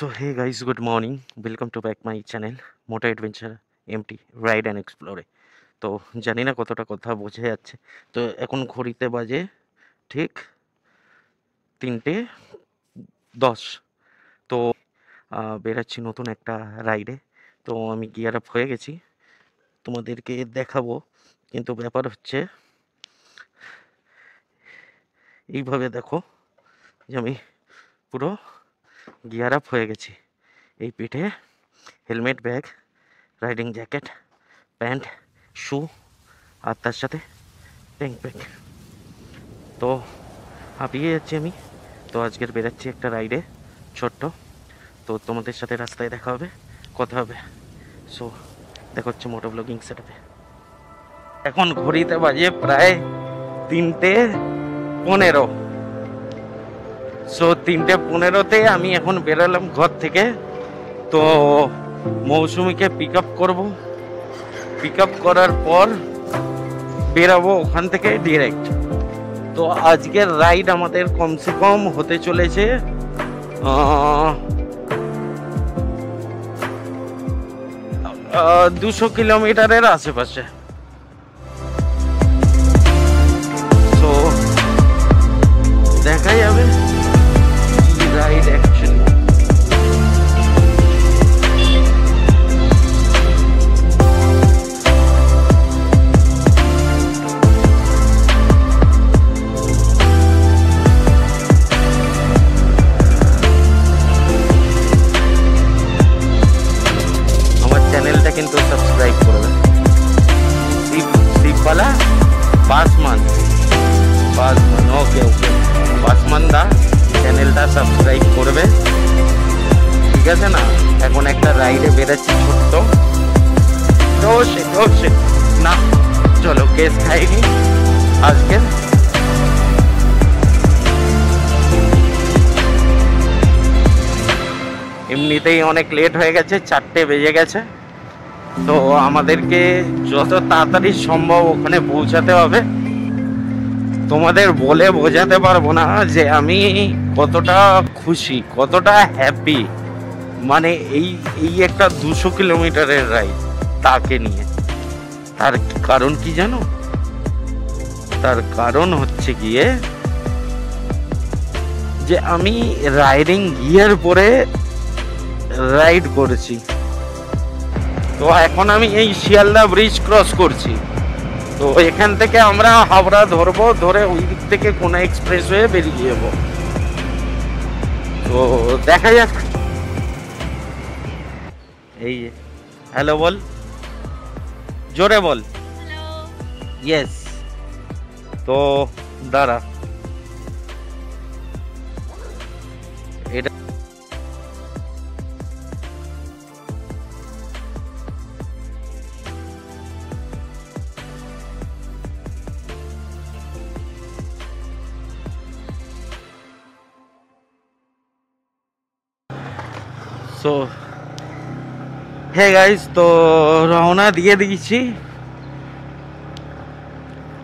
So hey guys, good morning. Welcome to back my channel Motor Adventure MT Ride and Explore. তো জানি না কতটা কথা বোঝা যাচ্ছে। তো এখন ঘড়িতে বাজে ঠিক 3:10। তো বেরাচ্ছি নতুন একটা রাইডে। তো আমি গিয়ার আপ হয়ে গেছি, তোমাদেরকে দেখাবো। কিন্তু ব্যাপার হচ্ছে এইভাবে দেখো যে আমি পুরো গিয়ার আপ হয়ে গেছি। এই পিঠে helmet, bag, riding jacket, pant, shoe আর তার সাথে ট্যাঙ্ক ব্যাগ। তো হাঁপিয়ে যাচ্ছি আমি। তো আজকের বেরাচ্ছি একটা রাইডে, ছোট্ট। তো তোমাদের সাথে রাস্তায় দেখা হবে, কথা হবে। সো দেখা হচ্ছে মোটো ব্লগিং সেটআপে। এখন ঘড়িতে বাজে প্রায় 3:15। সো 3:15-তে আমি এখন বেরোলাম ঘর থেকে। তো মৌসুমীকে পিক আপ করবো। পিক আপ করার পর বেরাবো ওখান থেকে ডিরেক্ট। তো আজকের রাইড আমাদের কমসে কম হতে চলেছে 200 কিলোমিটারের আশেপাশে। তো দেখা যাবে রাইড অ্যাকচুয়ালি। চ্যানেলটা কিন্তু সাবস্ক্রাইব করবে। দীপবালা পাসমান ওকে পাসমান দা চ্যানেলটা সাবস্ক্রাইব করবে, ঠিক আছে না? এখন একটা রাইডে বেরোচ্ছি ছোট্ট। না চলো, কেস খাইনি আজকে। এমনিতেই অনেক লেট হয়ে গেছে, 4টে বেজে গেছে। তো আমাদেরকে যত তাড়াতাড়ি সম্ভব ওখানে পৌঁছাতে হবে। তোমাদের বলে বোঝাতে পারবো না যে আমি কতটা খুশি, কতটা হ্যাপি। মানে এই একটা 200 কিলোমিটারের রাইড তাকে নিয়ে। তার কারণ কি জানো? তার কারণ হচ্ছে গিয়ে যে আমি রাইডিং গিয়ার পরে রাইড করেছি। তো এখন আমি এই শিয়ালদা ব্রিজ ক্রস করছি। তো এখান থেকে আমরা হাওড়া ধরবো, ধরে ওই দিক থেকে কোন এক্সপ্রেস হয়ে বেরিয়ে যাবো। তো দেখা যাক। এই হ্যালো বল, জোরে বল। ইয়েস। তো দাঁড়া, এটা সো হে গাইস, তো রওনা দিয়ে দিয়েছি।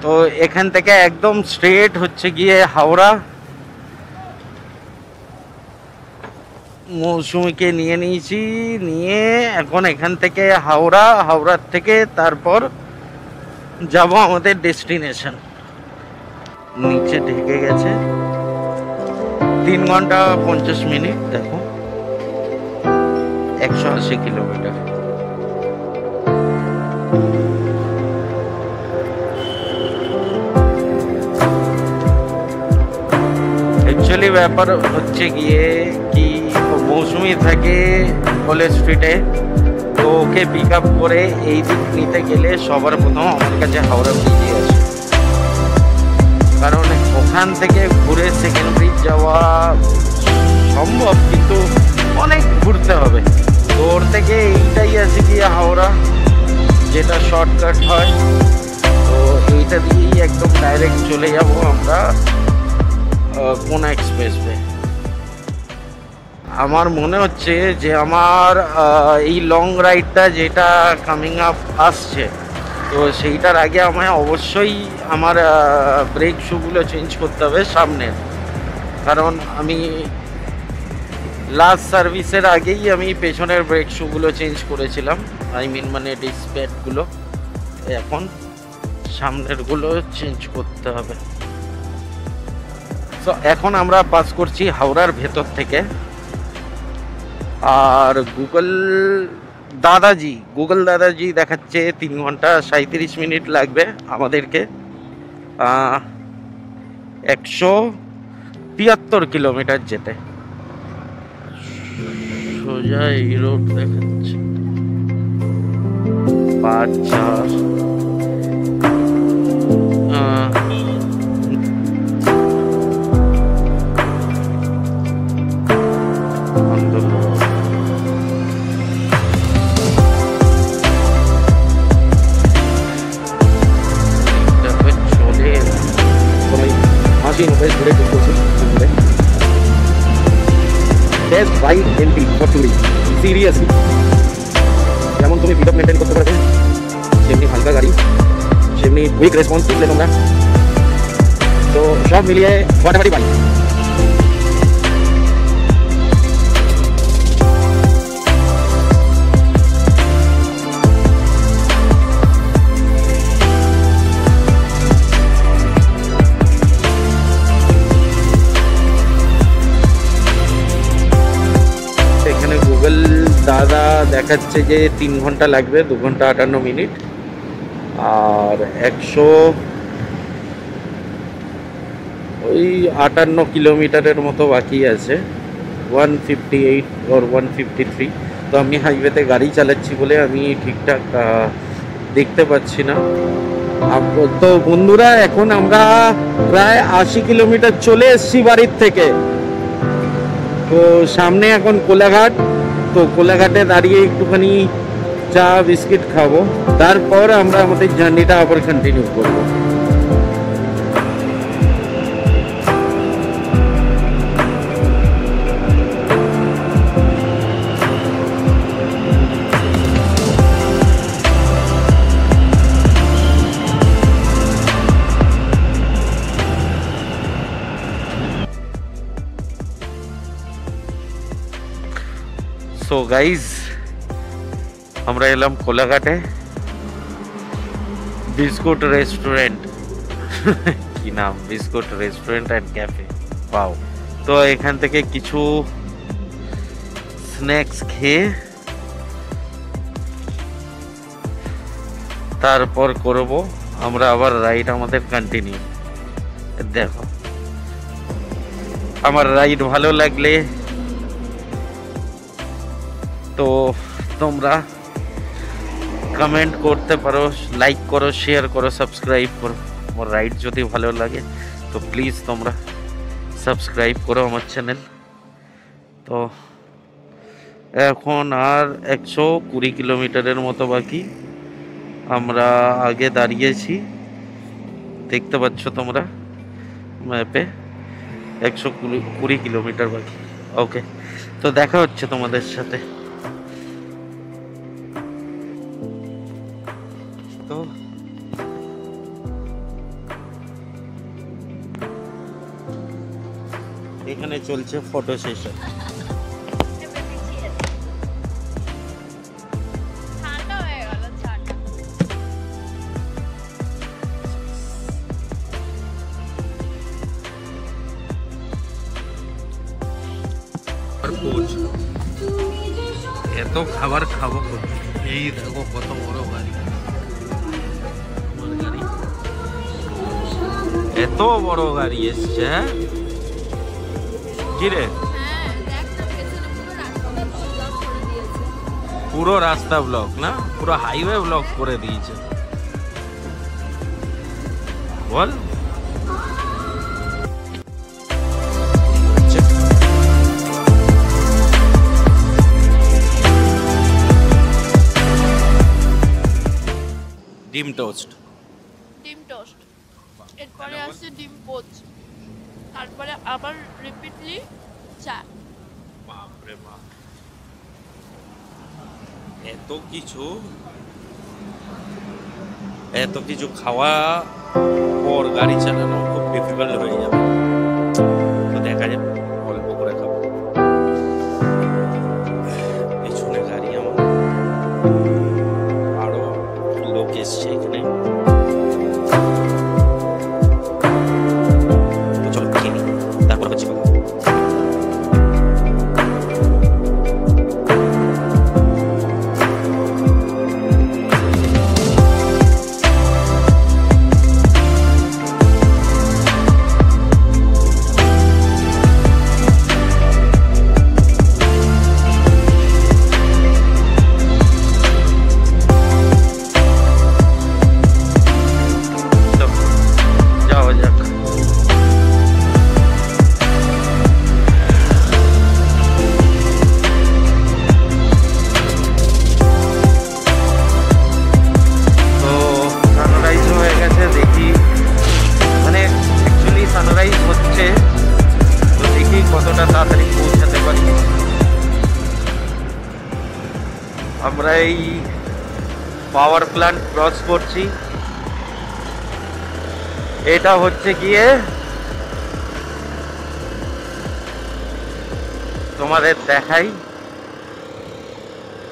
তো এখান থেকে একদম স্ট্রেট হচ্ছে গিয়ে হাওড়া। মৌসুমীকে নিয়ে নিয়েছি, নিয়ে এখন এখান থেকে হাওড়ার থেকে তারপর যাব আমাদের ডেস্টিনেশন। নিচে ঢেকে গেছে 3 ঘন্টা 50 মিনিট। দেখো 180 কিলোমিটার। অ্যাকচুয়ালি ব্যাপার হচ্ছে গিয়ে কি, মৌসুমি থাকে কলেজ স্ট্রিটে। তো ওকে পিক আপ করে এই দিক নিতে গেলে সবার প্রথম আমার কাছে হাওড়া ব্রিজে আসে। কারণ ওখান থেকে ঘুরে সেকেন্ড ব্রিজ যাওয়া সম্ভব, কিন্তু অনেক ঘুরতে হবে। তো ওর থেকে এইটাই আছে কি হাওড়া, যেটা শর্টকাট হয়। তো এইটা দিয়েই একদম ডাইরেক্ট চলে যাব আমরা কোন এক্সপ্রেসওয়ে। আমার মনে হচ্ছে যে আমার এই লং রাইডটা যেটা কামিং আপ আসছে, তো সেইটার আগে আমায় অবশ্যই আমার ব্রেক শুগুলো চেঞ্জ করতে হবে সামনের। কারণ আমি লাস্ট সার্ভিসের আগেই আমি পেছনের ব্রেক শুগুলো চেঞ্জ করেছিলাম, মানে ডিস্ক প্যাডগুলো। এখন সামনেরগুলো চেঞ্জ করতে হবে। তো এখন আমরা পাস করছি হাওড়ার ভেতর থেকে। আর গুগল দাদাজি দেখাচ্ছে 3 ঘন্টা 37 মিনিট লাগবে আমাদেরকে 173 কিলোমিটার যেতে। সোজা এই রোড দেখাচ্ছে 5-4 বেস্ট বাইক এমপি ফর টুরিং। সিরিয়াসলি যেমন তুমি পিকআপ মেনটেন করতে পারবে, সেমনি হালকা গাড়ি, সেমনি কুইক রেসপন্স দিলে তোমরা, তো সব মিলিয়ে ফাটাফাটি বাইক। দাদা দেখাচ্ছে যে 3 ঘন্টা লাগবে, 2 ঘন্টা 58 মিনিট, আর 158 কিলোমিটারের মতো বাকি আছে, 158 or 153। তো আমি হাইওয়েতে গাড়ি চালাচ্ছি বলে আমি ঠিকঠাক দেখতে পাচ্ছি না। তো বন্ধুরা, এখন আমরা প্রায় 80 কিলোমিটার চলে এসেছি বাড়ির থেকে। তো সামনে এখন কোলাঘাট, তো কোলাঘাটে দাঁড়িয়ে একটুখানি চা বিস্কিট খাবো, তারপর আমরা আমাদের জার্নিটা আবার কন্টিনিউ করবো। সো গাইজ, আমরা এলাম কোলাঘাটে বিস্কুট রেস্টুরেন্ট। কি নাম, বিস্কুট রেস্টুরেন্ট অ্যান্ড ক্যাফে। পাও তো এখান থেকে কিছু স্ন্যাক্স খেয়ে তারপর করব আমরা আবার রাইড আমাদের কন্টিনিউ। দেখো, আমার রাইড ভালো লাগলে তো তোমরা কমেন্ট করতে পারো, লাইক করো, শেয়ার করো, সাবস্ক্রাইব করো। আমার রাইড যদি ভালো লাগে তো প্লিজ তোমরা সাবস্ক্রাইব করো আমার চ্যানেল। তো এখন আর 120 কিলোমিটারের মতো বাকি। আমরা আগে দাঁড়িয়েছি, দেখতে পাচ্ছ তোমরা ম্যাপে, 120 কিলোমিটার বাকি। ওকে, তো দেখা হচ্ছে তোমাদের সাথে। তো এখানে চলছে ফটো সেশন। এত খাবার খাবো, এই দেখো কত বড় গাড়ি, এত বড় গাড়ি এসছে। কি রে, পুরো রাস্তা ব্লক না, পুরো হাইওয়ে ব্লক করে দিয়েছে বল। ডিম টোস্ট, এরপরে আসছে ডিম পোচ, তারপরে আবার রিপিটলি চা। বাপরে বাপ, এত কিছু খাওয়া পর গাড়ি চালানো খুব ডিফিকাল্ট হয়ে যাবে। তো দেখা যাবে, অল্প করে খাবো। আমরা এই পাওয়ার প্ল্যান্ট ক্রস করছি। এটা হচ্ছে গিয়ে তোমাদের দেখাই,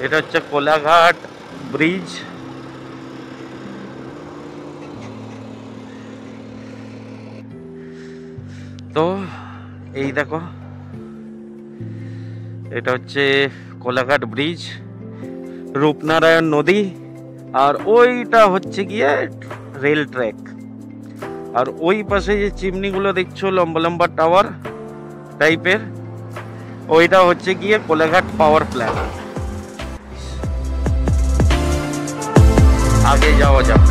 এটা হচ্ছে কোলাঘাট ব্রিজ। তো এই দেখো, এটা হচ্ছে কোলাঘাট ব্রিজ, রূপনারায়ণ নদী, আর ওইটা হচ্ছে গিয়ে রেল ট্র্যাক। আর ওই পাশে যে চিমনিগুলো দেখছো লম্বা লম্বা টাওয়ার টাইপের, ওইটা হচ্ছে গিয়ে কোলাঘাট পাওয়ার প্ল্যান্ট। আগে যাওয়া যাক।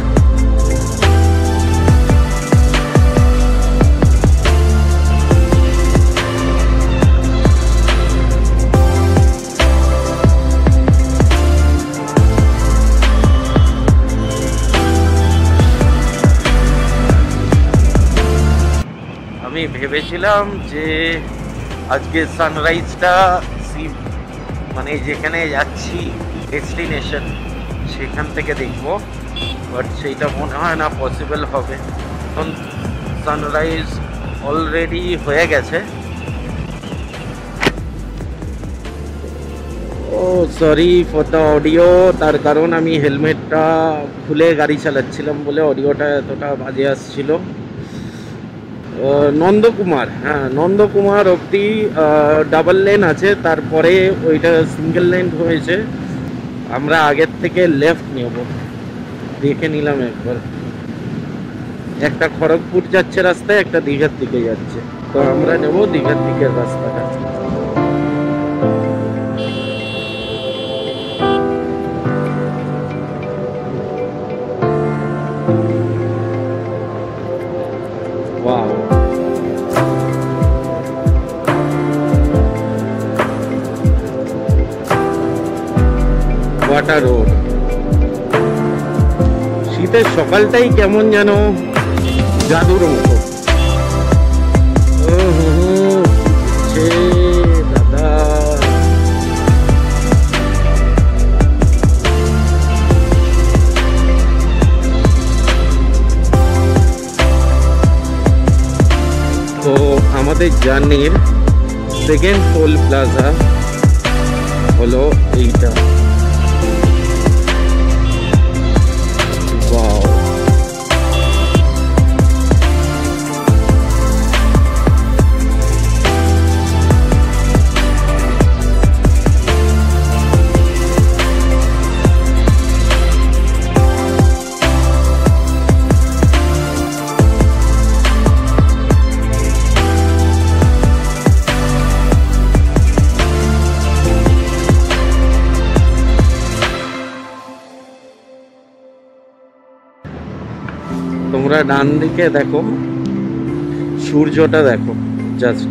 আমি ভেবেছিলাম যে আজকে সানরাইজটা মানে যেখানে যাচ্ছি ডেস্টিনেশন সেখান থেকে দেখবো, বাট সেইটা মনে হয় না পসিবল হবে, কারণ সানরাইজ অলরেডি হয়ে গেছে। ও সরি ফর দ্য অডিও, তার কারণ আমি হেলমেটটা খুলে গাড়ি চালাচ্ছিলাম বলে অডিওটা এতটা বাজে আসছিল। নন্দকুমার, হ্যাঁ নন্দকুমার অবধি ডাবল লেন আছে, তারপরে ওইটা সিঙ্গেল লেন হয়েছে। আমরা আগের থেকে লেফট নেব, দেখে নিলাম একবার। একটা খড়গপুর যাচ্ছে রাস্তায়, একটা দীঘার দিকে যাচ্ছে, তো আমরা নেব দীঘার দিকের রাস্তাটা। Wow, water road. শীতের সকালটাই কেমন যেন জাদুর মতো। দাদা তো আমাদের জার্নির সেকেন্ড টোল প্লাজা হলো এইটা। তোমরা ডান দিকে দেখো, সূর্যটা দেখো, জাস্ট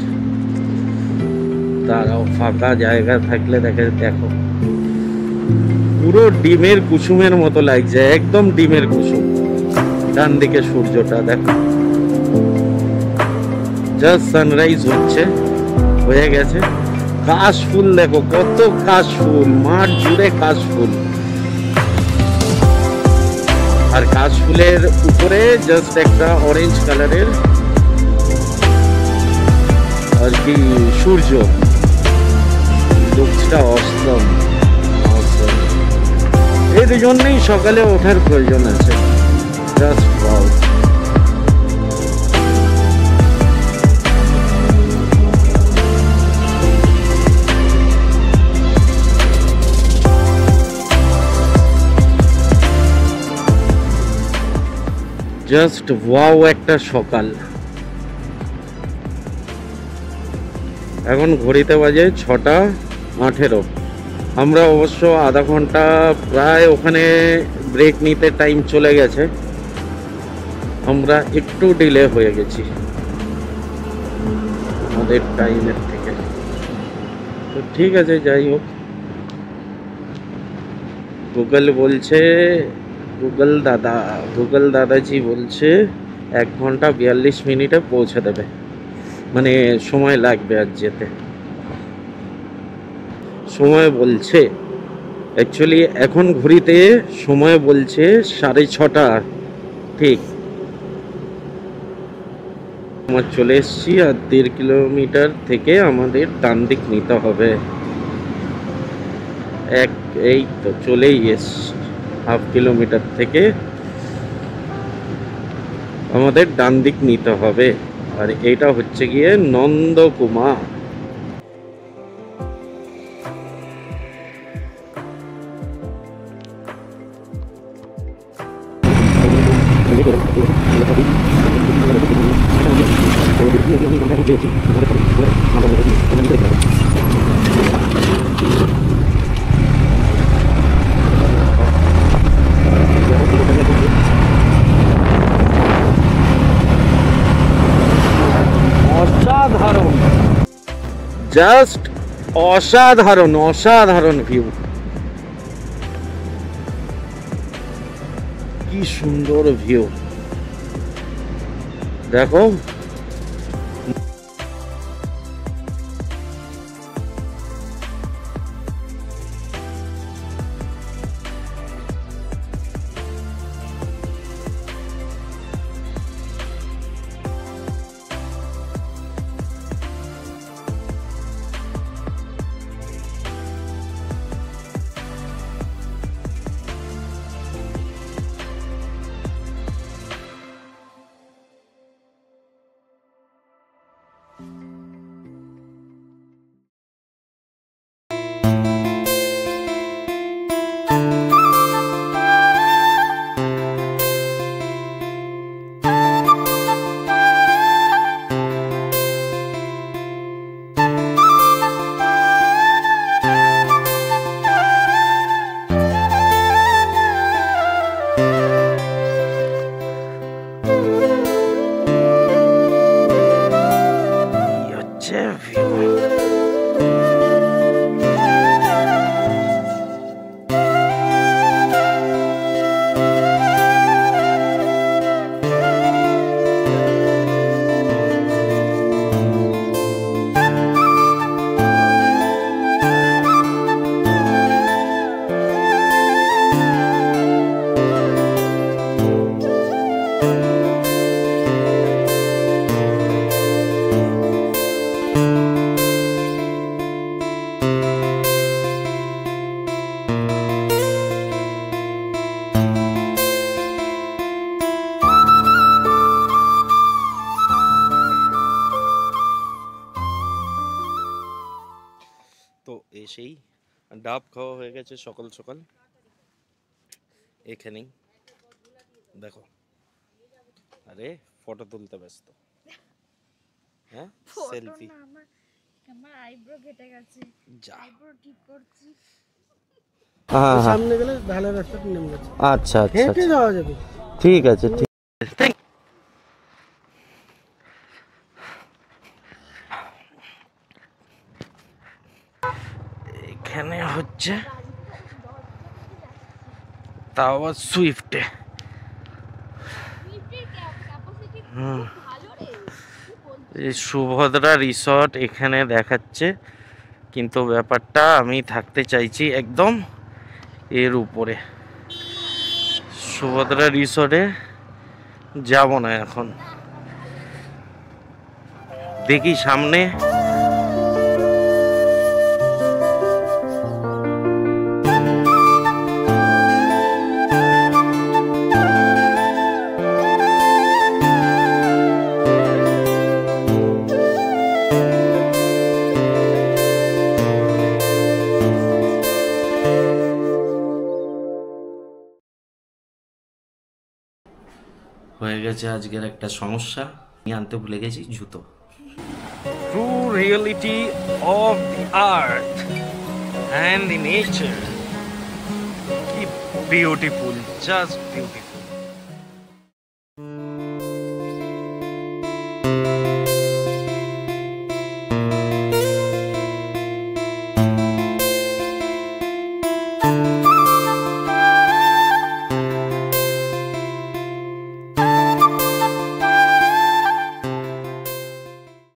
দাঁড়াও ফাঁকা জায়গা থাকলে দেখো, পুরো ডিমের কুসুমের মতো লাগছে, একদম ডিমের কুসুম। ডান দিকে সূর্যটা দেখো, জাস্ট সানরাইজ হয়ে গেছে। কাশ ফুল দেখো, কত কাশ ফুল, মাঠ জুড়ে কাশ ফুল। আর কাশফুলের উপরে জাস্ট একটা অরেঞ্জ কালারের আর কি সূর্য, লুকসটা অসম। এই দুজনেই সকালে ওঠার প্রয়োজন আছে, জাস্ট ওয়াও। জাস্ট ওয়াও একটা সকাল। এখন ঘড়িতে বাজে 6:18। আমরা অবশ্য আধা ঘন্টা প্রায় ওখানে ব্রেক নিতে টাইম চলে গেছে, আমরা একটু ডিলে হয়ে গেছি আমাদের টাইমের থেকে। তো ঠিক আছে, যাই হোক। গুগল বলছে, গুগল দাদাজি বলছে 1 ঘন্টা 42 মিনিটে পৌঁছে দেবে, মানে সময় লাগবে আর যেতে, সময় বলছে। অ্যাকচুয়ালি এখন ঘড়িতে সময় বলছে 6:30 ঠিক। আমার চলে এসেছি, আর 1.5 কিলোমিটার থেকে আমাদের ডান দিক নিতে হবে। এই তো চলেই এসছি, 1/2 কিলোমিটার থেকে আমাদের ডান দিক নিতে হবে। আর এটা হচ্ছে গিয়ে নন্দকুমার। অসাধারণ, জাস্ট অসাধারণ, অসাধারণ ভিউ। কি সুন্দর ভিউ দেখো। তো এসেই ডাব খাওয়া হয়ে গেছে সকাল সকাল। এখানেই দেখো, আরে ফটো তুলতে ব্যস্ত। হ্যাঁ সেলফি। আমার আইব্রো কেটে গেছে, যা আইব্রো ঠিক করছি। হ্যাঁ হ্যাঁ, সামনে গেলে ঢালাই রাস্তাটা নেমে গেছে, আচ্ছা আচ্ছা হেঁটে আচ্ছা, যাওয়া যাবে। ঠিক আছে ঠিক আছে। এখানে হচ্ছে তাও আবার সুইফটে। এই সুভদ্রা রিসর্ট এখানে দেখাচ্ছে, কিন্তু ব্যাপারটা আমি থাকতে চাইছি একদম এর উপরে। সুভদ্রা রিসর্টে যাব না এখন, দেখি সামনে। হয়ে গেছে আজকের একটা সমস্যা, আমি আনতে ভুলে গেছি জুতো। True reality of the earth and the nature, কি বিউটিফুল, জাস্ট বিউটিফুল।